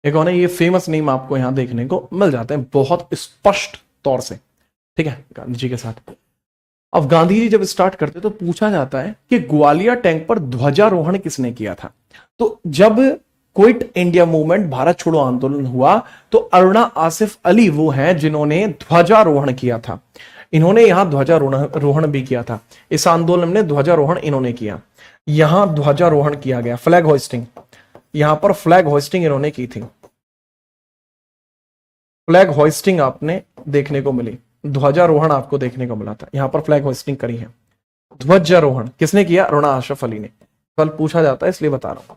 एक और है, ये फेमस नेम आपको यहां देखने को मिल जाते हैं बहुत स्पष्ट तौर से। ठीक है, गांधी जी के साथ। अब गांधी जी जब स्टार्ट करते तो पूछा जाता है कि ग्वालियर टैंक पर ध्वजारोहण किसने किया था। तो जब क्विट इंडिया मूवमेंट, भारत छोड़ो आंदोलन हुआ, तो अरुणा आसिफ अली वो हैं जिन्होंने ध्वजारोहण किया था। इन्होंने यहां ध्वजारोहण भी किया था, इस आंदोलन में ध्वजारोहण इन्होंने किया, यहां ध्वजारोहण किया गया, फ्लैग होइस्टिंग, यहां पर फ्लैग होइस्टिंग इन्होंने की थी, फ्लैग होइस्टिंग आपने देखने को मिली। ध्वजारोहण आपको देखने को मिला था, यहां पर फ्लैग होस्टिंग करी है। ध्वजारोहण किसने किया? राणा अशरफ अली ने। कल पूछा जाता है इसलिए बता रहा हूं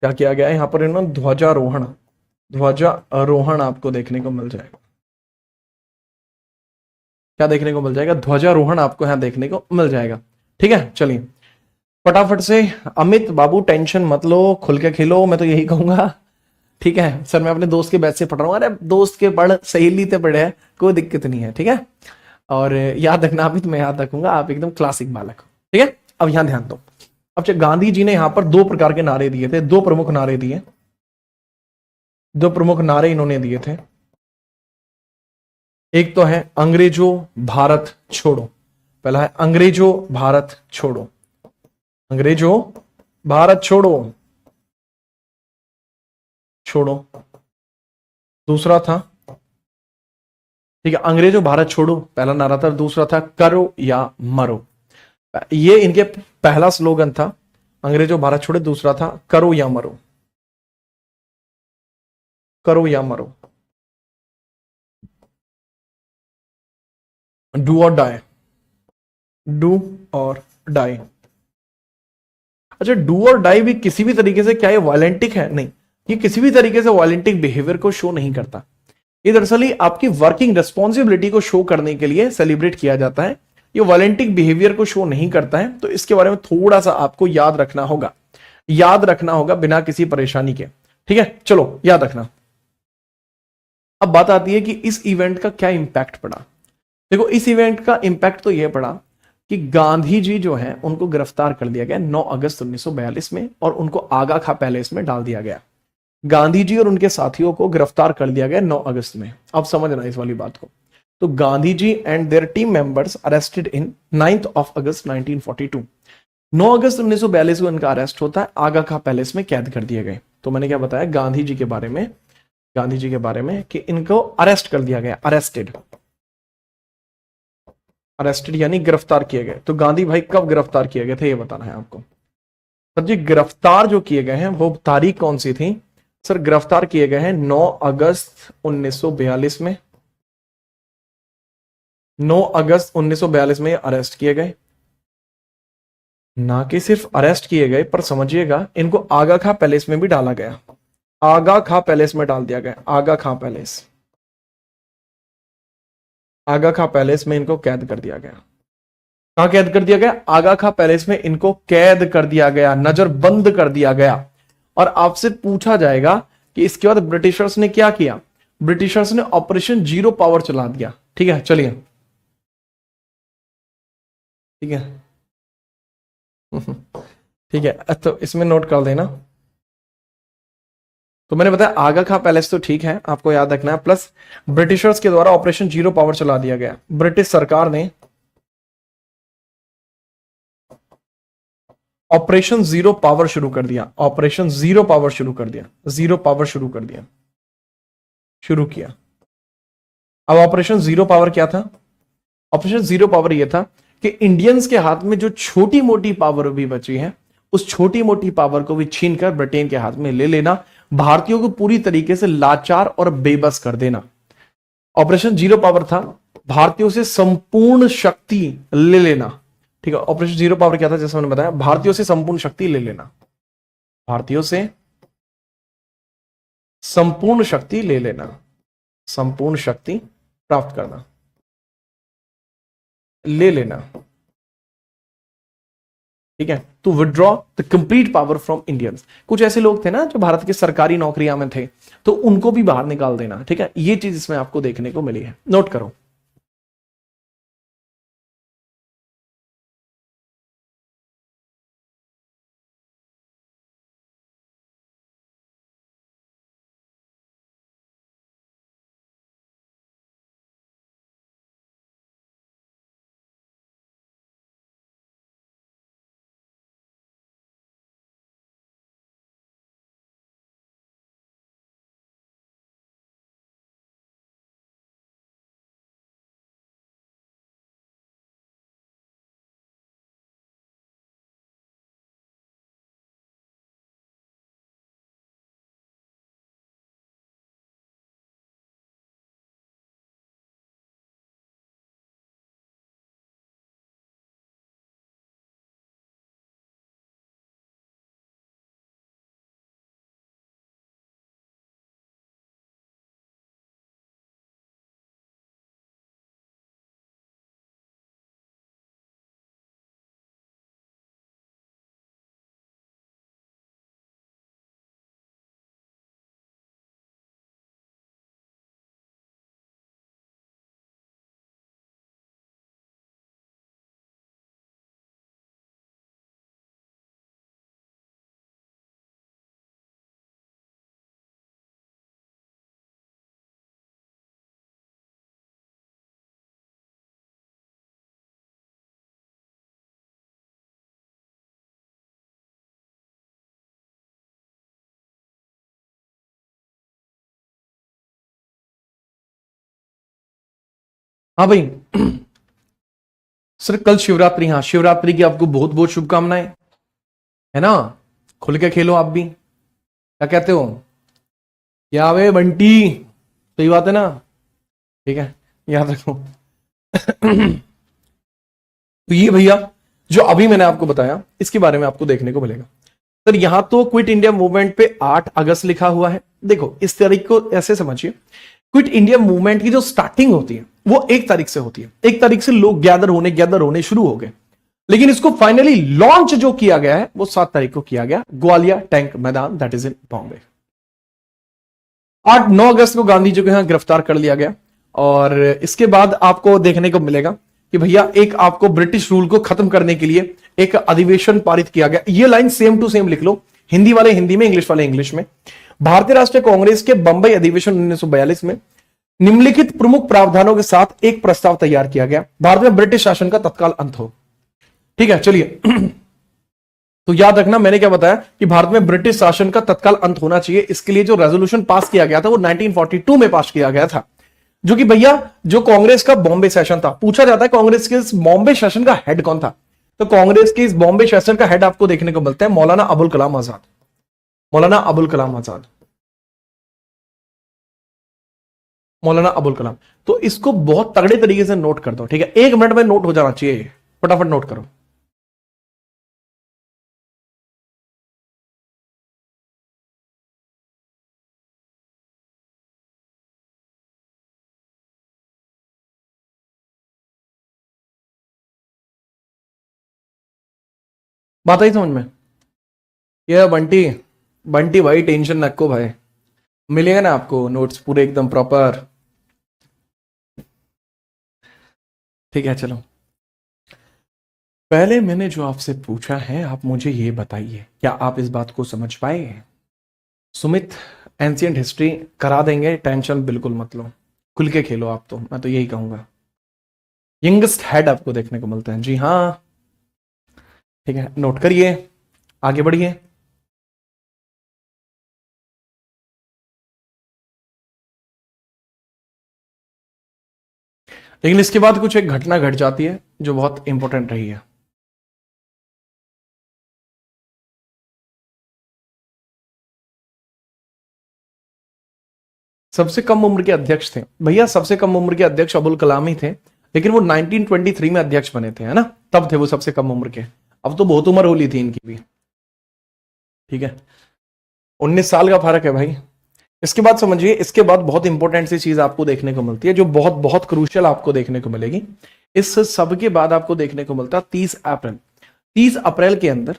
क्या किया गया है यहां पर। इन्होंने ध्वजारोहण, ध्वजारोहण आपको देखने को मिल जाएगा। क्या देखने को मिल जाएगा? ध्वजारोहण आपको यहां देखने को मिल जाएगा। ठीक है, चलिए फटाफट से। अमित बाबू टेंशन मत लो, खुल के खिलो, मैं तो यही कहूंगा। ठीक है सर, मैं अपने दोस्त के बैच से पढ़ रहा हूँ। अरे दोस्त के पढ़, सहेली से पढ़े है, कोई दिक्कत नहीं है। ठीक है, और याद रखना भी, तो मैं याद रखूंगा, आप एकदम क्लासिक बालक हो। ठीक है, अब यहां ध्यान दो। अब गांधी जी ने यहां पर दो प्रकार के नारे दिए थे, दो प्रमुख नारे दिए, दो प्रमुख नारे इन्होंने दिए थे। एक तो है अंग्रेजों भारत छोड़ो, पहला है अंग्रेजों भारत छोड़ो, अंग्रेजों भारत छोड़ो, छोड़ो। दूसरा था, ठीक है, अंग्रेजों भारत छोड़ो पहला नारा था। दूसरा था करो या मरो, ये इनके पहला स्लोगन था, अंग्रेजों भारत छोड़ो। दूसरा था करो या मरो, करो या मरो, डू और डाई, डू और डाई। अच्छा, डू और डाई भी किसी भी तरीके से, क्या ये वायलेंटिक है? नहीं, ये किसी भी तरीके से वायलेंटिक बिहेवियर को शो नहीं करता। ये दरअसल ही आपकी वर्किंग रिस्पॉन्सिबिलिटी को शो करने के लिए सेलिब्रेट किया जाता है। ये वायलेंटिक बिहेवियर को शो नहीं करता है, तो इसके बारे में थोड़ा सा आपको याद रखना होगा, याद रखना होगा बिना किसी परेशानी के। ठीक है, चलो याद रखना। अब बात आती है कि इस इवेंट का क्या इंपैक्ट पड़ा। देखो, इस इवेंट का इंपैक्ट तो यह पड़ा कि गांधी जी जो है उनको गिरफ्तार कर दिया गया 9 अगस्त 1942 में, और उनको आगा खा पैलेस में डाल दिया गया। गांधी जी और उनके साथियों को गिरफ्तार कर दिया गया 9 अगस्त में। अब समझना इस वाली बात को। तो Gandhi ji and their team members arrested in 9th of August 1942। 9 अगस्त 1942 को इनका अरेस्ट होता है, आगा खा पैलेस में कैद कर दिए गए। तो मैंने क्या बताया गांधी जी के बारे में, गांधी जी के बारे में कि इनको अरेस्ट कर दिया गया, अरेस्टेड, अरेस्टेड यानी गिरफ्तार किए गए। तो गांधी भाई कब गिरफ्तार किए गए थे ये बताना है आपको। सर जी, गिरफ्तार जो किए गए हैं वो तारीख कौन सी थी? सर गिरफ्तार किए गए हैं 9 अगस्त 1942 में, 9 अगस्त 1942 में अरेस्ट किए गए। ना कि सिर्फ अरेस्ट किए गए, पर समझिएगा इनको आगा खा पैलेस में भी डाला गया, आगा खा पैलेस में डाल दिया गया, आगा खा पैलेस, आगा खा पैलेस में इनको कैद कर दिया गया। कहां कैद कर दिया गया? आगा खा पैलेस में इनको कैद कर दिया गया, नजरबंद कर दिया गया। और आपसे पूछा जाएगा कि इसके बाद ब्रिटिशर्स ने क्या किया? ब्रिटिशर्स ने ऑपरेशन जीरो पावर चला दिया। ठीक है, चलिए, ठीक है। ठीक है, तो इसमें नोट कर देना। तो मैंने बताया आगा खा पैलेस तो ठीक है, आपको याद रखना है, प्लस ब्रिटिशर्स के द्वारा ऑपरेशन जीरो पावर चला दिया गया। ब्रिटिश सरकार ने ऑपरेशन जीरो पावर शुरू कर दिया, ऑपरेशन जीरो पावर शुरू कर दिया, जीरो पावर शुरू कर दिया, शुरू किया। अब ऑपरेशन जीरो पावर क्या था? ऑपरेशन जीरो पावर यह था कि इंडियंस के हाथ में जो छोटी मोटी पावर भी बची है, उस छोटी मोटी पावर को भी छीनकर ब्रिटेन के हाथ में ले लेना, भारतीयों को पूरी तरीके से लाचार और बेबस कर देना। ऑपरेशन जीरो पावर था भारतीयों से संपूर्ण शक्ति ले लेना। ठीक है, ऑपरेशन जीरो पावर क्या था? जैसे मैंने बताया, भारतीयों से संपूर्ण शक्ति ले लेना, भारतीयों से संपूर्ण शक्ति ले लेना, संपूर्ण शक्ति प्राप्त करना, ले लेना। ठीक है, to withdraw the complete power from Indians. कुछ ऐसे लोग थे ना जो भारत के सरकारी नौकरियां में थे, तो उनको भी बाहर निकाल देना। ठीक है, ये चीज इसमें आपको देखने को मिली है, नोट करो। हाँ भाई सर कल शिवरात्रि, हाँ शिवरात्रि की आपको बहुत बहुत शुभकामनाएं, है ना। खुल के खेलो आप भी, क्या कहते हो? क्या वे बंटी, सही बात है ना? ठीक है, याद रखो। तो ये भैया जो अभी मैंने आपको बताया इसके बारे में आपको देखने को मिलेगा। सर यहां तो क्विट इंडिया मूवमेंट पे 8 अगस्त लिखा हुआ है। देखो इस तारीख को ऐसे समझिए, क्विट इंडिया मूवमेंट की जो स्टार्टिंग होती है वो 1 तारीख से होती है। 1 तारीख से लोग गैदर होने शुरू हो गए, लेकिन इसको फाइनली लॉन्च जो किया गया है वो 7 तारीख को किया गया, ग्वालियर टैंक मैदान, दैट इज इन बॉम्बे। 8-9 अगस्त को गांधी जी को यहां गिरफ्तार कर लिया गया। और इसके बाद आपको देखने को मिलेगा कि भैया एक आपको ब्रिटिश रूल को खत्म करने के लिए एक अधिवेशन पारित किया गया। ये लाइन सेम टू सेम लिख लो, हिंदी वाले हिंदी में, इंग्लिश वाले इंग्लिश में। भारतीय राष्ट्रीय कांग्रेस के बंबई अधिवेशन 1942 में निम्नलिखित प्रमुख प्रावधानों के साथ एक प्रस्ताव तैयार किया गया, भारत में ब्रिटिश शासन का तत्काल अंत हो। ठीक है, चलिए तो याद रखना मैंने क्या बताया कि भारत में ब्रिटिश शासन का तत्काल अंत होना चाहिए। इसके लिए जो रेजोल्यूशन पास किया गया था वो 1942 में पास किया गया था, जो कि भैया जो कांग्रेस का बॉम्बे सेशन था। पूछा जाता है कांग्रेस के इस बॉम्बे सेशन का हेड कौन था, तो कांग्रेस के इस बॉम्बे सेशन का हेड आपको देखने को मिलता है मौलाना अबुल कलाम आजाद। मौलाना अबुल कलाम आजाद, मौलाना अबुल कलाम। तो इसको बहुत तगड़े तरीके से नोट कर दो, ठीक है? 1 मिनट में नोट हो जाना चाहिए, फटाफट नोट करो। बात आई समझ में? ये बंटी, बंटी भाई टेंशन रखो भाई, मिलेगा ना आपको नोट्स पूरे एकदम प्रॉपर। ठीक है चलो, पहले मैंने जो आपसे पूछा है आप मुझे ये बताइए, क्या आप इस बात को समझ पाए? सुमित एंशियंट हिस्ट्री करा देंगे, टेंशन बिल्कुल मत लो, खुल के खेलो आप, तो मैं तो यही कहूंगा। यंगेस्ट हेड आपको देखने को मिलता है, जी हाँ। ठीक है, नोट करिए, आगे बढ़िए। लेकिन इसके बाद कुछ एक घटना घट जाती है जो बहुत इंपॉर्टेंट रही है। सबसे कम उम्र के अध्यक्ष थे भैया, सबसे कम उम्र के अध्यक्ष अबुल कलाम ही थे, लेकिन वो 1923 में अध्यक्ष बने थे, है ना? तब थे वो सबसे कम उम्र के। अब तो बहुत उम्र हो ली थी इनकी भी। ठीक है, 19 साल का फर्क है भाई। इसके बाद समझिए, इसके बाद बहुत इंपॉर्टेंट सी चीज आपको देखने को मिलती है जो बहुत बहुत क्रूशियल आपको देखने को मिलेगी। इस सब के बाद आपको देखने को मिलता है 30 अप्रैल। 30 अप्रैल के अंदर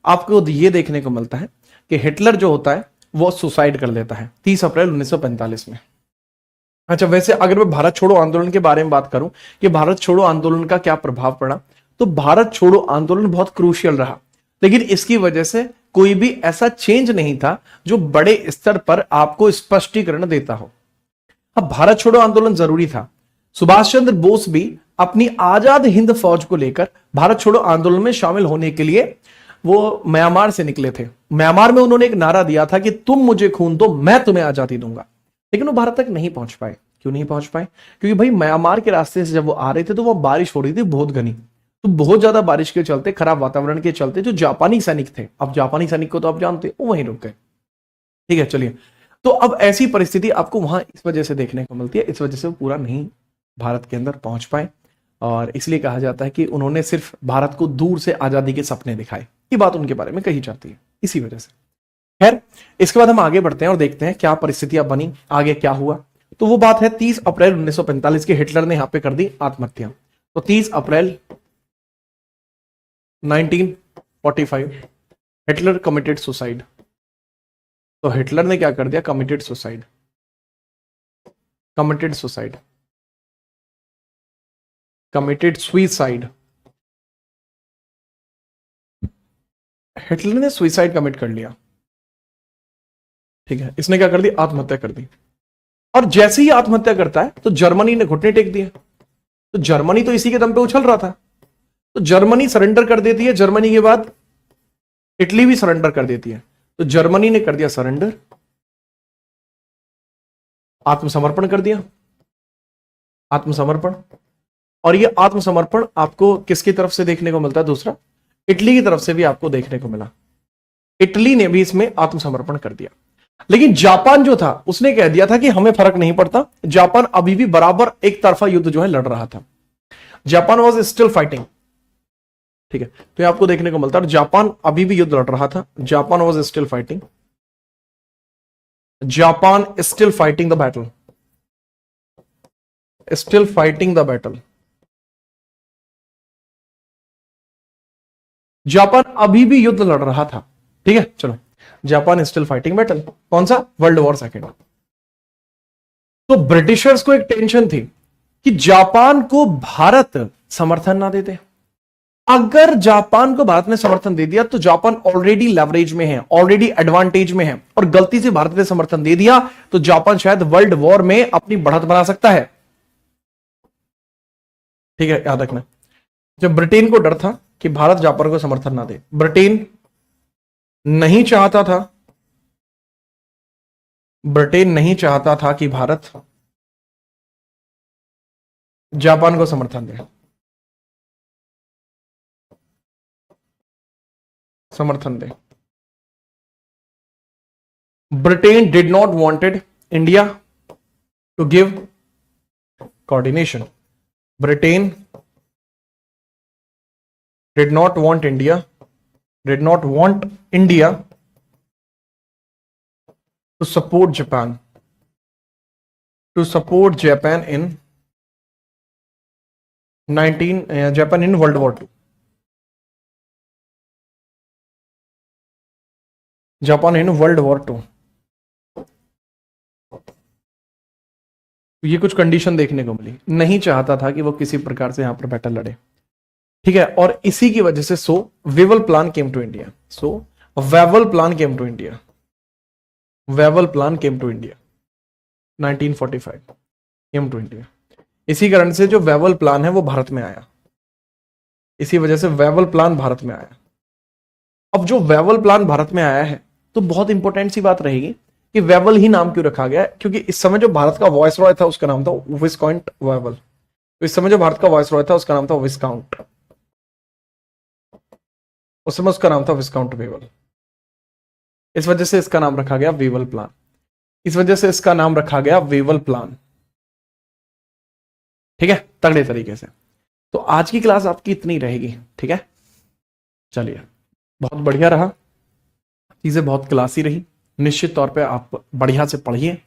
आपको ये देखने को मिलता है कि हिटलर जो होता है वो सुसाइड कर लेता है, 30 अप्रैल 1945 में। अच्छा, वैसे अगर मैं भारत छोड़ो आंदोलन के बारे में बात करूं कि भारत छोड़ो आंदोलन का क्या प्रभाव पड़ा, तो भारत छोड़ो आंदोलन बहुत क्रूशियल रहा, लेकिन इसकी वजह से कोई भी ऐसा चेंज नहीं था जो बड़े स्तर पर आपको स्पष्टीकरण देता हो। अब भारत छोड़ो आंदोलन जरूरी था। सुभाष चंद्र बोस भी अपनी आजाद हिंद फौज को लेकर भारत छोड़ो आंदोलन में शामिल होने के लिए वो म्यांमार से निकले थे। म्यांमार में उन्होंने एक नारा दिया था कि तुम मुझे खून दो, मैं तुम्हें आजादी दूंगा, लेकिन वो भारत तक नहीं पहुंच पाए। क्यों नहीं पहुंच पाए? क्योंकि भाई म्यांमार के रास्ते से जब वो आ रहे थे तो वो बारिश हो रही थी बहुत घनी, तो बहुत ज्यादा बारिश के चलते, खराब वातावरण के चलते जो जापानी सैनिक थे, अब जापानी सैनिक को तो आप जानते हैं, वो वहीं रुक गए। ठीक है, चलिए, तो अब ऐसी परिस्थिति आपको वहां इस वजह से देखने को मिलती है, इस वजह से वो पूरा नहीं भारत के अंदर पहुंच पाए, और इसलिए कहा जाता है कि उन्होंने सिर्फ भारत को दूर से आजादी के सपने दिखाए, ये बात उनके बारे में कही जाती है इसी वजह से। खैर, इसके बाद हम आगे बढ़ते हैं और देखते हैं क्या परिस्थितियां बनी, आगे क्या हुआ। तो वो बात है 30 अप्रैल 1945 के, हिटलर ने यहां पे कर दी आत्महत्या। तो 30 अप्रैल 1945 हिटलर कमिटेड सुसाइड। तो हिटलर ने क्या कर दिया? Committed suicide, committed suicide, committed suicide. Hitler ने सुसाइड कमिट कर लिया। ठीक है, इसने क्या कर दी? आत्महत्या कर दी। और जैसे ही आत्महत्या करता है तो जर्मनी ने घुटने टेक दिए। तो जर्मनी तो इसी के दम पे उछल रहा था, तो जर्मनी सरेंडर कर देती है। जर्मनी के बाद इटली भी सरेंडर कर देती है। तो जर्मनी ने कर दिया सरेंडर, आत्मसमर्पण कर दिया। आत्मसमर्पण। और ये आत्मसमर्पण आपको किसकी तरफ से देखने को मिलता है? दूसरा, इटली की तरफ से भी आपको देखने को मिला। इटली ने भी इसमें आत्मसमर्पण कर दिया। लेकिन जापान जो था उसने कह दिया था कि हमें फर्क नहीं पड़ता। जापान अभी भी बराबर एक तरफा युद्ध जो है लड़ रहा था। Japan was still fighting. ठीक है, तो ये आपको देखने को मिलता है जापान अभी भी युद्ध लड़ रहा था। Japan was still fighting. Japan still fighting the battle. Still fighting the battle. Japan अभी भी युद्ध लड़ रहा था। ठीक है, चलो, जापान स्टिल फाइटिंग बैटल। कौन सा? World war second. तो ब्रिटिशर्स को एक टेंशन थी कि जापान को भारत समर्थन ना देते। अगर जापान को भारत ने समर्थन दे दिया तो जापान ऑलरेडी लेवरेज में है, ऑलरेडी एडवांटेज में है, और गलती से भारत ने समर्थन दे दिया तो जापान शायद वर्ल्ड वॉर में अपनी बढ़त बना सकता है। ठीक है, याद रखना। जब ब्रिटेन को डर था कि भारत जापान को समर्थन ना दे, ब्रिटेन नहीं चाहता था, ब्रिटेन नहीं चाहता था कि भारत जापान को समर्थन दे, समर्थन दे। Britain did not wanted India to give coordination. Britain did not want India to support Japan in Japan in World War II. Japan in world war 2। ये कुछ कंडीशन देखने को मिली। नहीं चाहता था कि वो किसी प्रकार से यहां पर बैटल लड़े। ठीक है, और इसी की वजह से Wavell plan came to India. Wavell plan came to India. Wavell plan came to India 1945 came to India. इसी कारण से जो वेवल प्लान है वो भारत में आया। इसी वजह से वेवल प्लान भारत में आया। अब जो वेवल प्लान भारत में आया है तो बहुत इंपॉर्टेंट सी बात रहेगी कि वेवल ही नाम क्यों रखा गया, क्योंकि इस समय जो भारत का वॉइस रॉय था उसका नाम था विस्काउंट वेवल। तो इस समय जो भारत का वॉइस रॉय था उसका नाम था विस्काउंट, उस समय उसका नाम था विस्काउंट वेवल। इस वजह से इसका नाम रखा गया वेवल प्लान। इस वजह से इसका नाम रखा गया वेवल प्लान। ठीक है, तगड़े तरीके से। तो आज की क्लास आपकी इतनी रहेगी। ठीक है, चलिए, बहुत बढ़िया रहा, चीजें बहुत क्लासी रही। निश्चित तौर पे आप बढ़िया से पढ़िए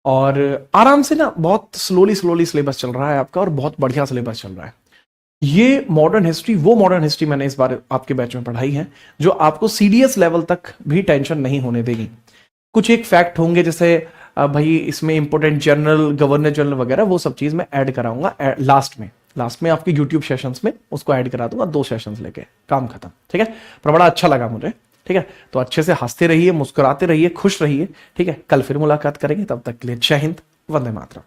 और आराम से ना, बहुत स्लोली सिलेबस चल रहा है आपका और बहुत बढ़िया सिलेबस चल रहा है। ये मॉडर्न हिस्ट्री, वो मॉडर्न हिस्ट्री मैंने इस बार आपके बैच में पढ़ाई है जो आपको सीडीएस लेवल तक भी टेंशन नहीं होने देगी। कुछ एक फैक्ट होंगे जैसे भाई इसमें इंपॉर्टेंट जनरल, गवर्नर जनरल वगैरह, वो सब चीज मैं ऐड कराऊंगा लास्ट में आपके यूट्यूब सेशंस में उसको ऐड करा दूंगा। 2 सेशंस लेके काम खत्म। ठीक है, पर बड़ा अच्छा लगा मुझे। ठीक है, तो अच्छे से हंसते रहिए, मुस्कुराते रहिए, खुश रहिए। ठीक है, कल फिर मुलाकात करेंगे, तब तक के लिए जय हिंद, वंदे मातरम।